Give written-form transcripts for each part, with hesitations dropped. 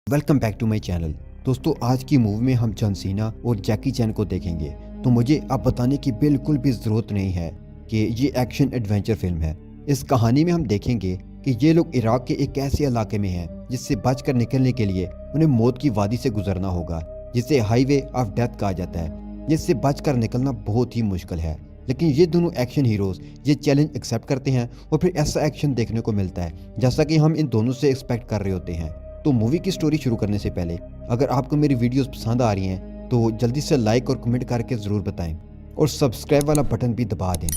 Welcome back to my channel. दोस्तों, आज की मूवी में हम जॉन सीना और जैकी चैन को देखेंगे। तो मुझे अब बताने की बिल्कुल भी ज़रूरत नहीं है कि ये एक्शन एडवेंचर फिल्म है। इस कहानी में हम देखेंगे कि ये लोग इराक के एक ऐसे इलाके में हैं जिससे बचकर निकलने के लिए उन्हें मौत की वादी से गुजरना होगा, जिसे हाईवे ऑफ डेथ कहा जाता है, जिससे बचकर निकलना बहुत ही मुश्किल है। लेकिन ये दोनों एक्शन हीरोज ये चैलेंज एक्सेप्ट करते हैं और फिर ऐसा एक्शन देखने को मिलता है जैसा कि हम इन दोनों से एक्सपेक्ट कर रहे होते हैं। तो मूवी की स्टोरी शुरू करने से पहले अगर आपको मेरी वीडियोस पसंद आ रही हैं तो जल्दी से लाइक और कमेंट करके ज़रूर बताएं और सब्सक्राइब वाला बटन भी दबा दें।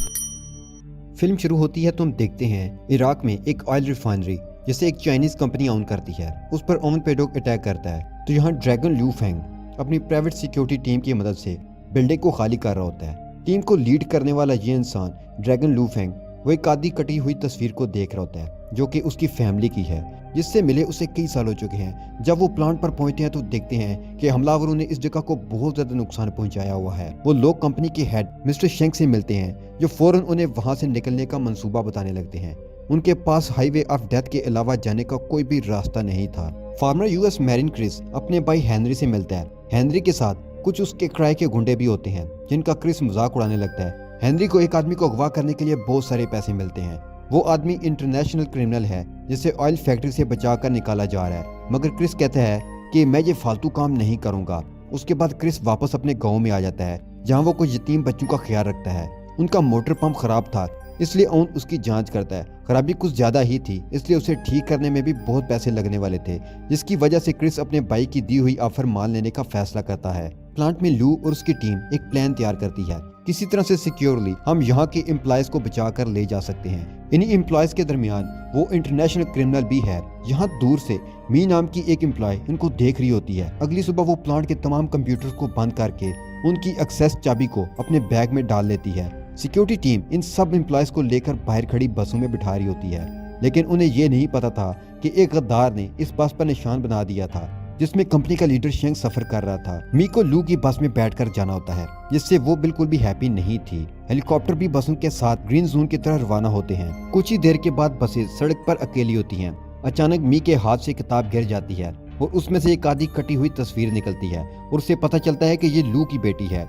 फिल्म शुरू होती है तो हम देखते हैं इराक में एक ऑयल रिफाइनरी जिसे एक चाइनीज़ कंपनी ओन करती है, उस पर ओमन पेडोक अटैक करता है। तो यहाँ ड्रैगन लू फेंग अपनी प्राइवेट सिक्योरिटी टीम की मदद से बिल्डिंग को खाली कर रहा होता है। टीम को लीड करने वाला ये इंसान ड्रैगन लू फेंग वो एक आधी कटी हुई तस्वीर को देख रहा होता है जो कि उसकी फैमिली की है, जिससे मिले उसे कई साल हो चुके हैं। जब वो प्लांट पर पहुंचते हैं तो देखते हैं कि हमलावरों ने इस जगह को बहुत ज्यादा नुकसान पहुंचाया हुआ है। वो लोग कंपनी के हेड मिस्टर शेंग से मिलते हैं जो फौरन उन्हें वहां से निकलने का मंसूबा बताने लगते हैं। उनके पास हाईवे ऑफ डेथ के अलावा जाने का कोई भी रास्ता नहीं था। फार्मर यूएस मैरिन क्रिस अपने भाई हेनरी से मिलता है। हेनरी के साथ कुछ उसके किराए के गुंडे भी होते हैं जिनका क्रिस मजाक उड़ाने लगता है। हेनरी को एक आदमी को अगवा करने के लिए बहुत सारे पैसे मिलते हैं। वो आदमी इंटरनेशनल क्रिमिनल है जिसे ऑयल फैक्ट्री से बचाकर निकाला जा रहा है, मगर क्रिस कहता है कि मैं ये फालतू काम नहीं करूंगा। उसके बाद क्रिस वापस अपने गांव में आ जाता है जहां वो कुछ यतीम बच्चों का ख्याल रखता है। उनका मोटर पंप खराब था इसलिए ओन उसकी जांच करता है। खराबी कुछ ज्यादा ही थी इसलिए उसे ठीक करने में भी बहुत पैसे लगने वाले थे, जिसकी वजह से क्रिस अपने भाई की दी हुई ऑफर मान लेने का फैसला करता है। प्लांट में लू और उसकी टीम एक प्लान तैयार करती है किसी तरह से सिक्योरली हम यहाँ के एम्प्लॉयज को बचा कर ले जा सकते हैं। इन्हीं एम्प्लॉयज के दरमियान वो इंटरनेशनल क्रिमिनल भी है। यहाँ दूर से मी नाम की एक एम्प्लॉय इनको देख रही होती है। अगली सुबह वो प्लांट के तमाम कंप्यूटर को बंद करके उनकी एक्सेस चाबी को अपने बैग में डाल लेती है। सिक्योरिटी टीम इन सब एम्प्लॉयज को लेकर बाहर खड़ी बसों में बिठा रही होती है, लेकिन उन्हें ये नहीं पता था कि एक गद्दार ने इस बस पर निशान बना दिया था जिसमें कंपनी का लीडर शेंग सफर कर रहा था। मी को लू की बस में बैठकर जाना होता है, जिससे वो बिल्कुल भी हैप्पी नहीं थी। हेलीकॉप्टर भी बसों के साथ ग्रीन जोन की तरह रवाना होते हैं। कुछ ही देर के बाद बसें सड़क पर अकेली होती हैं। अचानक मी के हाथ से किताब गिर जाती है और उसमें से एक आधी कटी हुई तस्वीर निकलती है और उसे पता चलता है कि ये लू की बेटी है।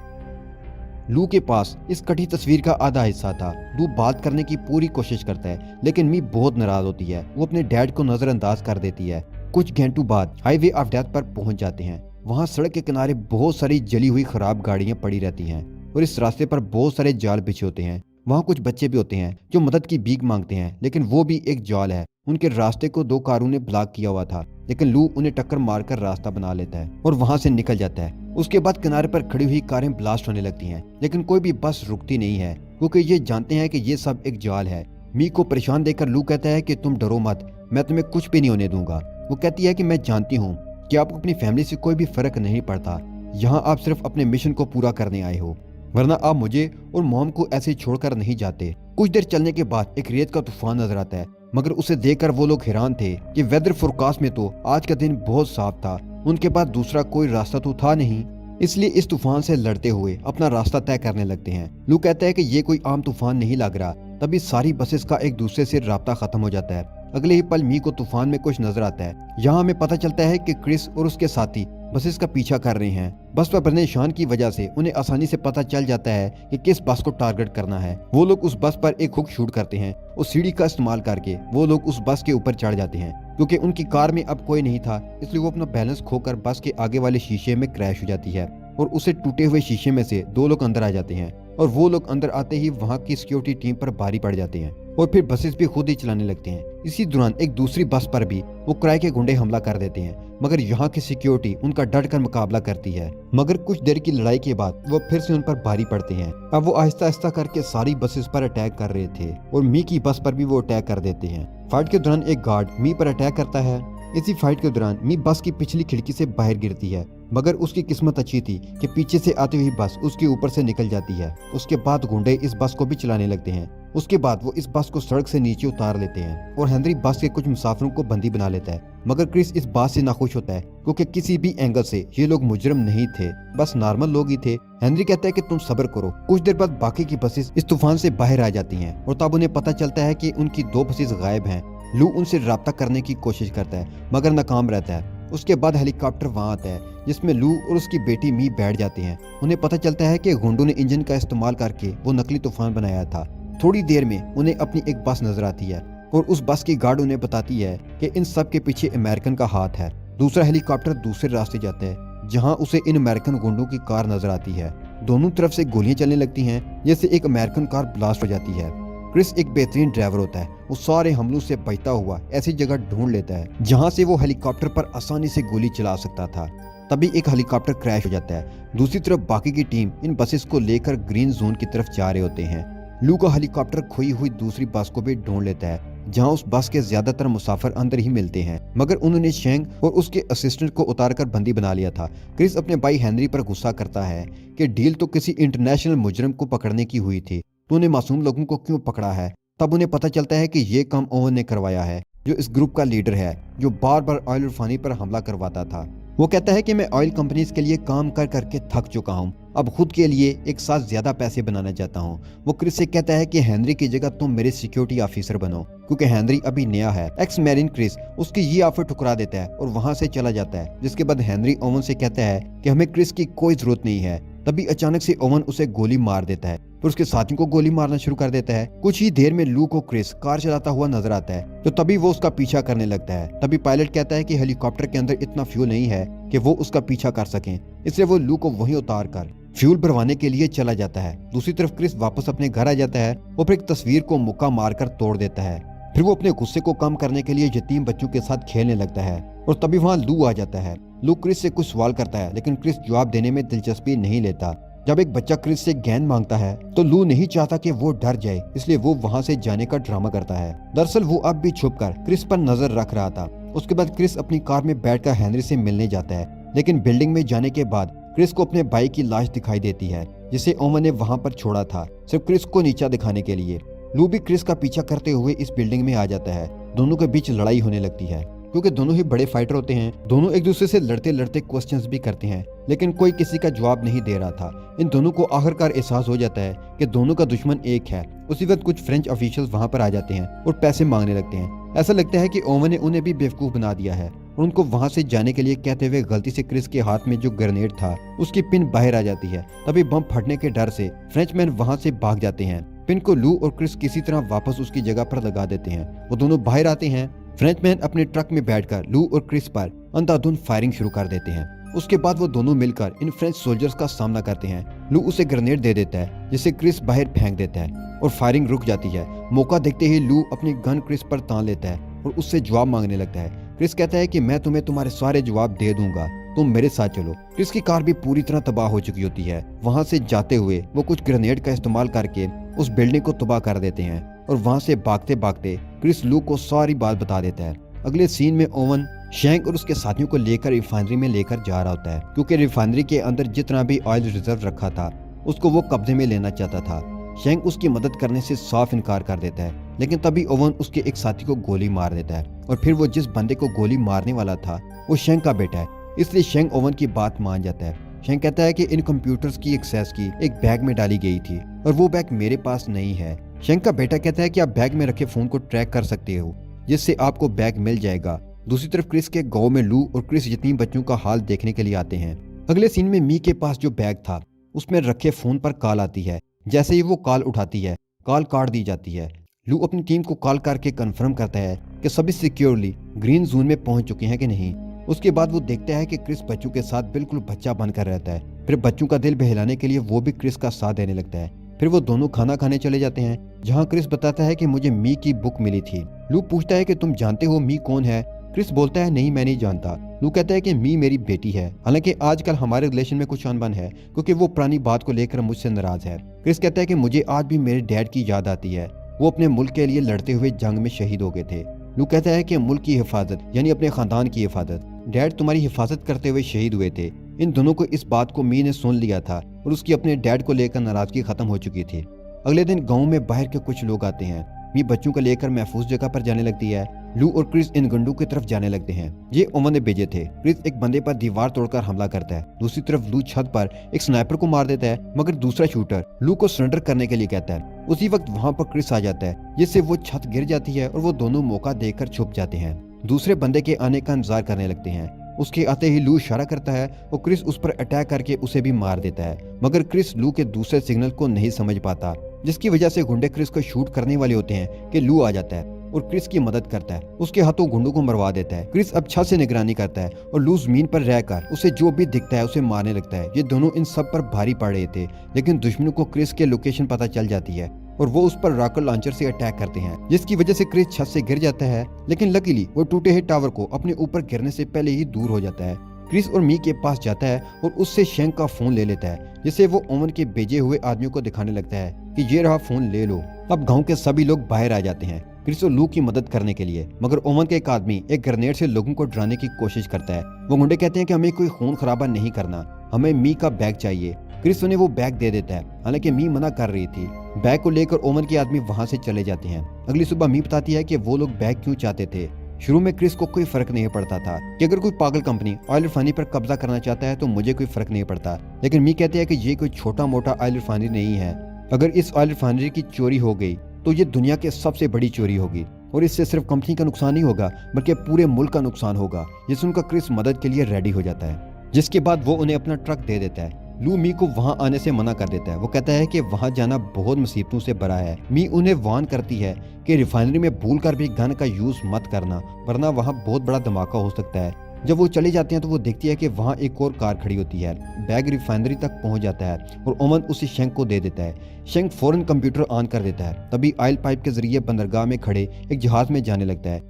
लू के पास इस कटी तस्वीर का आधा हिस्सा था। लू बात करने की पूरी कोशिश करता है लेकिन मी बहुत नाराज होती है। वो अपने डैड को नजरअंदाज कर देती है। कुछ घंटों बाद हाईवे ऑफ डेथ पर पहुंच जाते हैं। वहां सड़क के किनारे बहुत सारी जली हुई खराब गाड़ियां पड़ी रहती हैं और इस रास्ते पर बहुत सारे जाल बिछे होते हैं। वहां कुछ बच्चे भी होते हैं जो मदद की भीख मांगते हैं, लेकिन वो भी एक जाल है। उनके रास्ते को दो कारों ने ब्लॉक किया हुआ था, लेकिन लू उन्हें टक्कर मारकर रास्ता बना लेता है और वहां से निकल जाता है। उसके बाद किनारे पर खड़ी हुई कारें ब्लास्ट होने लगती हैं, लेकिन कोई भी बस रुकती नहीं है क्योंकि ये जानते हैं कि ये सब एक जाल है। मी को परेशान देकर लू कहता है कि तुम डरो मत, मैं तुम्हें कुछ भी नहीं होने दूंगा। वो कहती है कि मैं जानती हूँ कि आपको अपनी फैमिली से कोई भी फर्क नहीं पड़ता। यहाँ आप सिर्फ अपने मिशन को पूरा करने आए हो, वरना आप मुझे और मॉम को ऐसे छोड़कर नहीं जाते। कुछ देर चलने के बाद एक रेत का तूफान नजर आता है, मगर उसे देखकर वो लोग हैरान थे कि वेदर फोरकास्ट में तो आज का दिन बहुत साफ था। उनके पास दूसरा कोई रास्ता तो था नहीं, इसलिए इस तूफान से लड़ते हुए अपना रास्ता तय करने लगते हैं। लू कहता है कि ये कोई आम तूफान नहीं लग रहा। तभी सारी बसेस का एक दूसरे से राब्ता खत्म हो जाता है। अगले ही पल मी को तूफान में कुछ नजर आता है। यहाँ हमें पता चलता है कि क्रिस और उसके साथी बसेस का पीछा कर रहे हैं। बस पर बने निशान की वजह से उन्हें आसानी से पता चल जाता है कि किस बस को टारगेट करना है। वो लोग उस बस पर एक हुक शूट करते हैं और सीढ़ी का इस्तेमाल करके वो लोग उस बस के ऊपर चढ़ जाते हैं। क्योंकि उनकी कार में अब कोई नहीं था, इसलिए वो अपना बैलेंस खोकर बस के आगे वाले शीशे में क्रैश हो जाती है और उसे टूटे हुए शीशे में से दो लोग अंदर आ जाते हैं और वो लोग अंदर आते ही वहाँ की सिक्योरिटी टीम पर भारी पड़ जाते हैं और फिर बसेस भी खुद ही चलाने लगते हैं। इसी दौरान एक दूसरी बस पर भी वो किराए के गुंडे हमला कर देते हैं, मगर यहाँ की सिक्योरिटी उनका डट कर मुकाबला करती है। मगर कुछ देर की लड़ाई के बाद वो फिर से उन पर भारी पड़ते हैं। अब वो आहिस्ता आहिस्ता करके सारी बसेस पर अटैक कर रहे थे और मी की बस पर भी वो अटैक कर देते हैं। फाइट के दौरान एक गार्ड मी पर अटैक करता है। इसी फाइट के दौरान मी बस की पिछली खिड़की से बाहर गिरती है, मगर उसकी किस्मत अच्छी थी कि पीछे से आती हुई बस उसके ऊपर से निकल जाती है। उसके बाद गुंडे इस बस को भी चलाने लगते हैं। उसके बाद वो इस बस को सड़क से नीचे उतार लेते हैं और हेनरी बस के कुछ मुसाफिरों को बंदी बना लेता है। मगर क्रिस इस बात से नाखुश होता है क्योंकि किसी भी एंगल से ये लोग मुजरिम नहीं थे, बस नॉर्मल लोग ही थे। हेनरी कहता है कि तुम सब्र करो। कुछ देर बाद बाकी की बसेस इस तूफान से बाहर आ जाती हैं और तब उन्हें पता चलता है कि उनकी दो बसेस गायब हैं। लू उनसे राब्ता करने की कोशिश करता है मगर नाकाम रहता है। उसके बाद हेलीकॉप्टर वहाँ आता है जिसमें लू और उसकी बेटी मी बैठ जाते हैं। उन्हें पता चलता है कि गुंडों ने इंजन का इस्तेमाल करके वो नकली तूफान बनाया था। थोड़ी देर में उन्हें अपनी एक बस नजर आती है और उस बस की गार्ड उन्हें बताती है कि इन सब के पीछे अमेरिकन का हाथ है। दूसरा हेलीकॉप्टर दूसरे रास्ते जाता है जहां उसे इन अमेरिकन गुंडों की कार नजर आती है। दोनों तरफ से गोलियां चलने लगती हैं जिससे एक अमेरिकन कार ब्लास्ट हो जाती है। क्रिस एक बेहतरीन ड्राइवर होता है, वो सारे हमलों से बचता हुआ ऐसी जगह ढूंढ लेता है जहां से वो हेलीकॉप्टर पर आसानी से गोली चला सकता था। तभी एक हेलीकॉप्टर क्रैश हो जाता है। दूसरी तरफ बाकी की टीम इन बसेस को लेकर ग्रीन जोन की तरफ जा रहे होते हैं। लू का हेलीकॉप्टर खोई हुई दूसरी बस को भी ढूंढ लेता है जहां उस बस के ज्यादातर मुसाफिर अंदर ही मिलते हैं, मगर उन्होंने शेंग और उसके असिस्टेंट को उतारकर बंदी बना लिया था। क्रिस अपने भाई हेनरी पर गुस्सा करता है कि डील तो किसी इंटरनेशनल मुजरिम को पकड़ने की हुई थी, तो उन्हें मासूम लोगों को क्यों पकड़ा है। तब उन्हें पता चलता है कि ये काम ओवन ने करवाया है, जो इस ग्रुप का लीडर है, जो बार बार ऑयल रिफाइनरी पर हमला करवाता था। वो कहता है कि मैं ऑयल कंपनीज के लिए काम कर करके थक चुका हूँ, अब खुद के लिए एक साथ ज्यादा पैसे बनाना चाहता हूँ। वो क्रिस से कहता है कि हेनरी की जगह तुम मेरे सिक्योरिटी ऑफिसर बनो, क्योंकि हेनरी अभी नया है। एक्स मैरिन क्रिस उसकी ये ऑफर ठुकरा देता है और वहां से चला जाता है, जिसके बाद हेनरी ओवन से कहता है कि हमें क्रिस की कोई जरूरत नहीं है। तभी अचानक से ओवन उसे गोली मार देता है, फिर उसके साथियों को गोली मारना शुरू कर देता है। कुछ ही देर में लू को क्रिस कार चलाता हुआ नजर आता है, तो तभी वो उसका पीछा करने लगता है। तभी पायलट कहता है कि हेलीकॉप्टर के अंदर इतना फ्यूल नहीं है कि वो उसका पीछा कर सकें, इसलिए वो लू को वहीं उतार कर फ्यूल भरवाने के लिए चला जाता है। दूसरी तरफ क्रिस वापस अपने घर आ जाता है और फिर एक तस्वीर को मुक्का मारकर तोड़ देता है। फिर वो अपने गुस्से को कम करने के लिए यतीम बच्चों के साथ खेलने लगता है और तभी वहाँ लू आ जाता है। लू क्रिस से कुछ सवाल करता है, लेकिन क्रिस जवाब देने में दिलचस्पी नहीं लेता। जब एक बच्चा क्रिस से गेंद मांगता है तो लू नहीं चाहता कि वो डर जाए, इसलिए वो वहाँ से जाने का ड्रामा करता है। दरअसल वो अब भी छुपकर क्रिस पर नजर रख रहा था। उसके बाद क्रिस अपनी कार में बैठकर हेनरी से मिलने जाता है, लेकिन बिल्डिंग में जाने के बाद क्रिस को अपने भाई की लाश दिखाई देती है जिसे ओवन ने वहां पर छोड़ा था, सिर्फ क्रिस को नीचा दिखाने के लिए। लू भी क्रिस का पीछा करते हुए इस बिल्डिंग में आ जाता है। दोनों के बीच लड़ाई होने लगती है, क्योंकि दोनों ही बड़े फाइटर होते हैं। दोनों एक दूसरे से लड़ते लड़ते क्वेश्चंस भी करते हैं, लेकिन कोई किसी का जवाब नहीं दे रहा था। इन दोनों को आखिरकार एहसास हो जाता है कि दोनों का दुश्मन एक है। उसी वक्त कुछ फ्रेंच ऑफिशियल्स वहां पर आ जाते हैं और पैसे मांगने लगते हैं। ऐसा लगता है कि ओवन ने उन्हें भी बेवकूफ बना दिया है और उनको वहां से जाने के लिए कहते हुए गलती से क्रिस के हाथ में जो ग्रेनेड था उसकी पिन बाहर आ जाती है। तभी बम फटने के डर से फ्रेंचमैन वहां से भाग जाते हैं। पिन को लू और क्रिस किसी तरह वापस उसकी जगह पर लगा देते हैं। वो दोनों बाहर आते हैं। फ्रेंचमैन अपने ट्रक में बैठकर लू और क्रिस पर अंधाधुंध फायरिंग शुरू कर देते हैं। उसके बाद वो दोनों मिलकर इन फ्रेंच सोल्जर्स का सामना करते हैं। लू उसे ग्रेनेड दे देता है जिसे क्रिस बाहर फेंक देता है और फायरिंग रुक जाती है। मौका देखते ही लू अपनी गन क्रिस पर तान लेता है और उससे जवाब मांगने लगता है। क्रिस कहता है कि मैं तुम्हें तुम्हारे सारे जवाब दे दूंगा, तुम मेरे साथ चलो। क्रिस की कार भी पूरी तरह तबाह हो चुकी होती है। वहां से जाते हुए वो कुछ ग्रेनेड का इस्तेमाल करके उस बिल्डिंग को तबाह कर देते हैं और वहां से भागते भागते क्रिस लू को सारी बात बता देता है। अगले सीन में ओवन शेंग और उसके साथियों को लेकर रिफाइनरी में लेकर जा रहा होता है, क्योंकि रिफाइनरी के अंदर जितना भी ऑयल रिजर्व रखा था उसको वो कब्जे में लेना चाहता था। शेंग उसकी मदद करने से साफ इनकार कर देता है, लेकिन तभी ओवन उसके एक साथी को गोली मार देता है और फिर वो जिस बंदे को गोली मारने वाला था वो शेंग का बेटा है, इसलिए शेंग ओवन की बात मान जाता है। शेंग कहता है कि इन कंप्यूटर्स की एक्सेस की एक बैग में डाली गई थी और वो बैग मेरे पास नहीं है। शेंग का बेटा कहता है कि आप बैग में रखे फोन को ट्रैक कर सकते हो, जिससे आपको बैग मिल जाएगा। दूसरी तरफ क्रिस के गांव में लू और क्रिस यतीम बच्चों का हाल देखने के लिए आते हैं। अगले सीन में मी के पास जो बैग था उसमें रखे फोन पर कॉल आती है। जैसे ही वो कॉल उठाती है, कॉल काट दी जाती है। लू अपनी टीम को कॉल करके कंफर्म करता है कि सभी सिक्योरली ग्रीन जोन में पहुंच चुके हैं कि नहीं। उसके बाद वो देखता है कि क्रिस बच्चों के साथ बिल्कुल बच्चा बनकर रहता है। फिर बच्चों का दिल बहलाने के लिए वो भी क्रिस का साथ देने लगता है। फिर वो दोनों खाना खाने चले जाते हैं, जहाँ क्रिस बताता है कि मुझे मी की बुक मिली थी। लू पूछता है कि तुम जानते हो मी कौन है? क्रिस बोलता है नहीं, मैं नहीं जानता। लू कहता है कि मी मेरी बेटी है, हालांकि आजकल हमारे रिलेशन में कुछ अनबन है क्योंकि वो पुरानी बात को लेकर मुझसे नाराज है। क्रिस कहता है कि मुझे आज भी मेरे डैड की याद आती है, वो अपने मुल्क के लिए लड़ते हुए जंग में शहीद हो गए थे। लू कहता है कि मुल्क की हिफाजत यानी अपने खानदान की हिफाजत, डैड तुम्हारी हिफाजत करते हुए शहीद हुए थे। इन दोनों को इस बात को मी ने सुन लिया था और उसकी अपने डैड को लेकर नाराजगी खत्म हो चुकी थी। अगले दिन गांव में बाहर के कुछ लोग आते हैं। मी बच्चों को लेकर महफूज जगह पर जाने लगती है। लू और क्रिस इन गुंडों की तरफ जाने लगते हैं। ये ओवन ने भेजे थे। क्रिस एक बंदे पर दीवार तोड़कर हमला करता है। दूसरी तरफ लू छत पर एक स्नाइपर को मार देता है, मगर दूसरा शूटर लू को सरेंडर करने के लिए कहता है। उसी वक्त वहां पर क्रिस आ जाता है, जिससे वो छत गिर जाती है और वो दोनों मौका देकर छुप जाते हैं। दूसरे बंदे के आने का इंतजार करने लगते हैं। उसके आते ही लू इशारा करता है और क्रिस उस पर अटैक करके उसे भी मार देता है, मगर क्रिस लू के दूसरे सिग्नल को नहीं समझ पाता, जिसकी वजह से गुंडे क्रिस को शूट करने वाले होते हैं कि लू आ जाता है और क्रिस की मदद करता है। उसके हाथों गुंडों को मरवा देता है। क्रिस अब छत से निगरानी करता है और लू जमीन पर रहकर उसे जो भी दिखता है उसे मारने लगता है। ये दोनों इन सब पर भारी पड़ रहे थे, लेकिन दुश्मनों को क्रिस के लोकेशन पता चल जाती है और वो उस पर रॉकेट लॉन्चर से अटैक करते हैं, जिसकी वजह से क्रिस छत से गिर जाता है, लेकिन लकीली वो टूटे हुए टावर को अपने ऊपर गिरने से पहले ही दूर हो जाता है। क्रिस और मी के पास जाता है और उससे शेंक का फोन ले लेता है, जिसे वो ओवन के भेजे हुए आदमियों को दिखाने लगता है कि ये रहा फोन, ले लो। अब गांव के सभी लोग बाहर आ जाते हैं क्रिस और लू की मदद करने के लिए, मगर ओवन का एक आदमी एक ग्रेनेड से लोगों को डराने की कोशिश करता है। वो गुंडे कहते हैं कि हमें कोई खून खराबा नहीं करना, हमें मी का बैग चाहिए। क्रिस उन्हें वो बैग दे देता है, हालांकि मी मना कर रही थी। बैग को लेकर ओवन के आदमी वहां से चले जाते हैं। अगली सुबह मी बताती है कि वो लोग बैग क्यों चाहते थे। शुरू में क्रिस को कोई फर्क नहीं पड़ता था कि अगर कोई पागल कंपनी ऑयल रिफाइनरी पर कब्जा करना चाहता है तो मुझे कोई फर्क नहीं पड़ता, लेकिन मी कहते हैं कि ये कोई छोटा मोटा ऑयल रिफाइनरी नहीं है। अगर इस ऑयल रिफाइनरी की चोरी हो गई तो ये दुनिया की सबसे बड़ी चोरी होगी और इससे सिर्फ कंपनी का नुकसान नहीं होगा बल्कि पूरे मुल्क का नुकसान होगा। ये सुनकर क्रिस मदद के लिए रेडी हो जाता है, जिसके बाद वो उन्हें अपना ट्रक दे देता है। लू मी को वहां आने से मना कर देता है। वो कहता है कि वहां जाना बहुत मुसीबतों से भरा है। मी उन्हें वार्न करती है कि रिफाइनरी में भूलकर भी गन का यूज मत करना, वरना वहां बहुत बड़ा धमाका हो सकता है। जब वो चले जाते हैं तो वो देखती है कि वहां एक और कार खड़ी होती है। बैग रिफाइनरी तक पहुंच जाता है और ओवन उसे शेंक को दे देता है। शेंक फौरन कंप्यूटर ऑन कर देता है। तभी ऑयल पाइप के जरिए बंदरगाह में खड़े एक जहाज में जाने लगता है।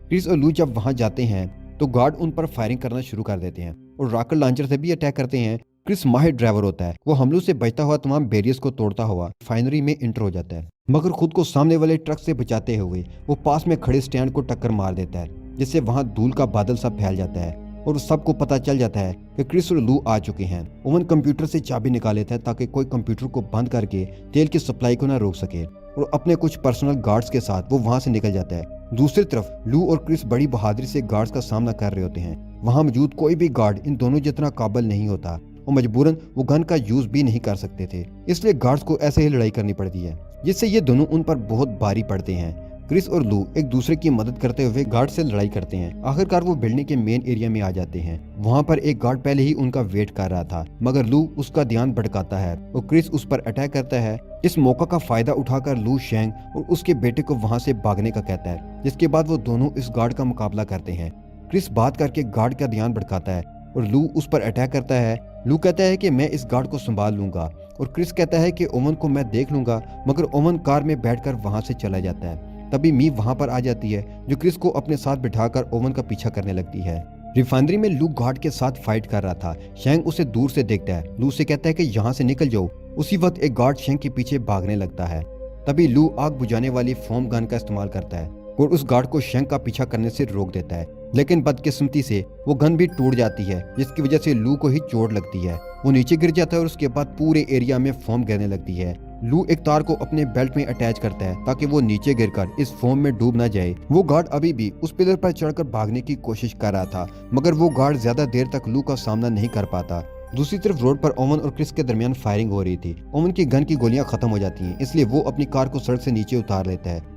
क्रिस और लू जब वहां जाते हैं तो गार्ड उन पर फायरिंग करना शुरू कर देते हैं और रॉकेट लॉन्चर से भी अटैक करते हैं। क्रिस माहिर ड्राइवर होता है। वो हमलों से बचता हुआ तमाम बैरियर्स को तोड़ता हुआ रिफाइनरी में इंटर हो जाता है, मगर खुद को सामने वाले ट्रक से बचाते हुए वो पास में खड़े स्टैंड को टक्कर मार देता है, जिससे वहां धूल का बादल सा फैल जाता है और सबको पता चल जाता है कि क्रिस और लू आ चुके हैं। ओवन कंप्यूटर से चाबी निकाल लेता है ताकि कोई कंप्यूटर को बंद करके तेल की सप्लाई को ना रोक सके और अपने कुछ पर्सनल गार्ड्स के साथ वो वहां से निकल जाता है। दूसरी तरफ लू और क्रिस बड़ी बहादुरी से गार्ड्स का सामना कर रहे होते हैं। वहां मौजूद कोई भी गार्ड इन दोनों जितना काबिल नहीं होता और मजबूरन वो गन का यूज भी नहीं कर सकते थे, इसलिए गार्ड्स को ऐसे ही लड़ाई करनी पड़ती है, जिससे ये दोनों उन पर बहुत भारी पड़ते हैं। क्रिस और लू एक दूसरे की मदद करते हुए गार्ड से लड़ाई करते हैं। आखिरकार वो बिल्डिंग के मेन एरिया में आ जाते हैं। वहाँ पर एक गार्ड पहले ही उनका वेट कर रहा था, मगर लू उसका ध्यान भटकाता है और क्रिस उस पर अटैक करता है। इस मौका का फायदा उठाकर लू शेंग और उसके बेटे को वहाँ से भागने का कहता है, जिसके बाद वो दोनों इस गार्ड का मुकाबला करते हैं। क्रिस बात करके गार्ड का ध्यान भटकाता है और लू उस पर अटैक करता है। लू कहता है कि मैं इस गार्ड को संभाल लूंगा और क्रिस कहता है कि ओवन को मैं देख लूंगा, मगर ओवन कार में बैठकर वहां से चला जाता है। तभी मी वहां पर आ जाती है, जो क्रिस को अपने साथ बिठाकर ओवन का पीछा करने लगती है। रिफाइनरी में लू गार्ड के साथ फाइट कर रहा था। शेंग उसे दूर से देखता है। लू से कहता है कि यहाँ से निकल जाओ। उसी वक्त एक गार्ड शेंग के पीछे भागने लगता है। तभी लू आग बुझाने वाली फोम गन का इस्तेमाल करता है और उस गार्ड को शेंग का पीछा करने से रोक देता है, लेकिन बदकिस्मती से वो गन भी टूट जाती है, जिसकी वजह से लू को ही चोट लगती है। वो नीचे गिर जाता है और उसके बाद पूरे एरिया में फोम गिरने लगती है। लू एक तार को अपने बेल्ट में अटैच करता है ताकि वो नीचे गिरकर इस फोम में डूब ना जाए। वो गार्ड अभी भी उस पिलर पर चढ़कर भागने की कोशिश कर रहा था, मगर वो गार्ड ज्यादा देर तक लू का सामना नहीं कर पाता। दूसरी तरफ रोड पर ओवन और क्रिस के दरमियान फायरिंग हो रही थी। ओवन की गन की गोलियां खत्म हो जाती हैं, इसलिए वो अपनी कार को सड़क से नीचे उतार लेता है,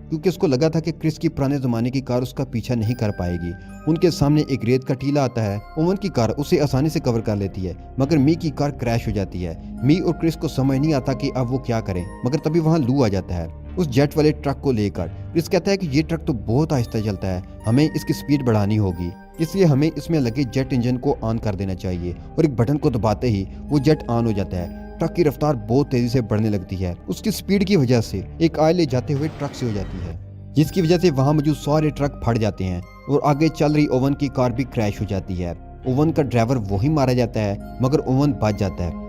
क्योंकि उसको लगा था कि क्रिस की पुराने जमाने की कार उसका पीछा नहीं कर पाएगी। उनके सामने एक रेत का टीला आता है। ओवन की कार उसे आसानी से कवर कर लेती है, मगर मी की कार क्रैश हो जाती है। मी और क्रिस को समझ नहीं आता कि अब वो क्या करें, मगर तभी वहां लू आ जाता है उस जेट वाले ट्रक को लेकर। क्रिस कहता है कि ये ट्रक तो बहुत आहिस्ता चलता है, हमें इसकी स्पीड बढ़ानी होगी, इसलिए हमें इसमें लगे जेट इंजन को ऑन कर देना चाहिए। और एक बटन को दबाते ही वो जेट ऑन हो जाता है। ट्रक की रफ्तार बहुत तेजी से बढ़ने लगती है। उसकी स्पीड की वजह से एक आयल ले जाते हुए ट्रक से हो जाती है, जिसकी वजह से वहां मौजूद सारे ट्रक फट जाते हैं और आगे चल रही ओवन की कार भी क्रैश हो जाती है। ओवन का ड्राइवर वही मारा जाता है, मगर ओवन बच जाता है।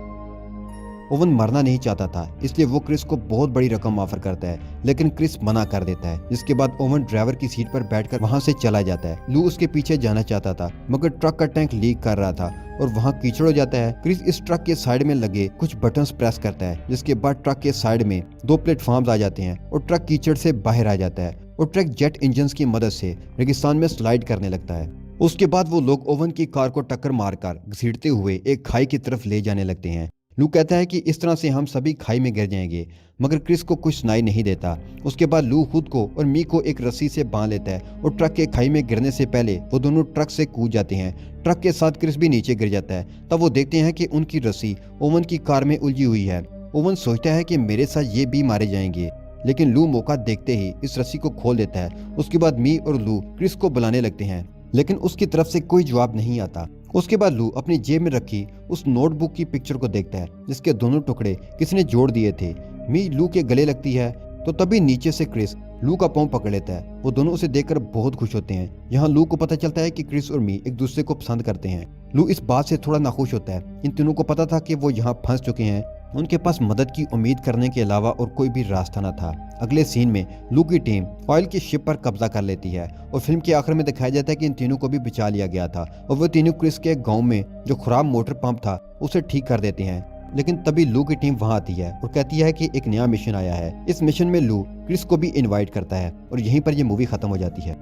ओवन मरना नहीं चाहता था, इसलिए वो क्रिस को बहुत बड़ी रकम ऑफर करता है, लेकिन क्रिस मना कर देता है, जिसके बाद ओवन ड्राइवर की सीट पर बैठकर वहां से चला जाता है। लू उसके पीछे जाना चाहता था, मगर ट्रक का टैंक लीक कर रहा था और वहां कीचड़ हो जाता है। क्रिस इस ट्रक के साइड में लगे कुछ बटन्स प्रेस करता है, जिसके बाद ट्रक के साइड में 2 प्लेटफॉर्म्स आ जाते हैं और ट्रक कीचड़ से बाहर आ जाता है और ट्रक जेट इंजन की मदद से रेगिस्तान में स्लाइड करने लगता है। उसके बाद वो लोग ओवन की कार को टक्कर मारकर घसीटते हुए एक खाई की तरफ ले जाने लगते हैं, लू कहता है कि इस तरह से हम सभी खाई में गिर जाएंगे, मगर क्रिस को कुछ सुनाई नहीं देता। उसके बाद लू खुद को और मी को एक रस्सी से बांध लेता है और ट्रक के खाई में गिरने से पहले वो दोनों ट्रक से कूद जाते हैं। ट्रक के साथ क्रिस भी नीचे गिर जाता है। तब वो देखते हैं कि उनकी रस्सी ओवन की कार में उलझी हुई है। ओवन सोचता है कि मेरे साथ ये भी मारे जाएंगे, लेकिन लू मौका देखते ही इस रस्सी को खोल देता है। उसके बाद मी और लू क्रिस को बुलाने लगते हैं, लेकिन उसकी तरफ से कोई जवाब नहीं आता। उसके बाद लू अपनी जेब में रखी उस नोटबुक की पिक्चर को देखता है जिसके दोनों टुकड़े किसी ने जोड़ दिए थे। मी लू के गले लगती है तो तभी नीचे से क्रिस लू का पांव पकड़ लेता है। वो दोनों उसे देखकर बहुत खुश होते हैं। यहाँ लू को पता चलता है कि क्रिस और मी एक दूसरे को पसंद करते हैं। लू इस बात से थोड़ा नाखुश होता है। इन तीनों को पता था कि वो यहाँ फंस चुके हैं। उनके पास मदद की उम्मीद करने के अलावा और कोई भी रास्ता न था। अगले सीन में लू की टीम ऑयल की शिप पर कब्जा कर लेती है और फिल्म के आखिर में दिखाया जाता है कि इन तीनों को भी बचा लिया गया था और वो तीनों क्रिस के गांव में जो खराब मोटर पंप था उसे ठीक कर देते हैं। लेकिन तभी लू की टीम वहां आती है और कहती है कि एक नया मिशन आया है। इस मिशन में लू क्रिस को भी इनवाइट करता है और यहीं पर यह मूवी खत्म हो जाती है।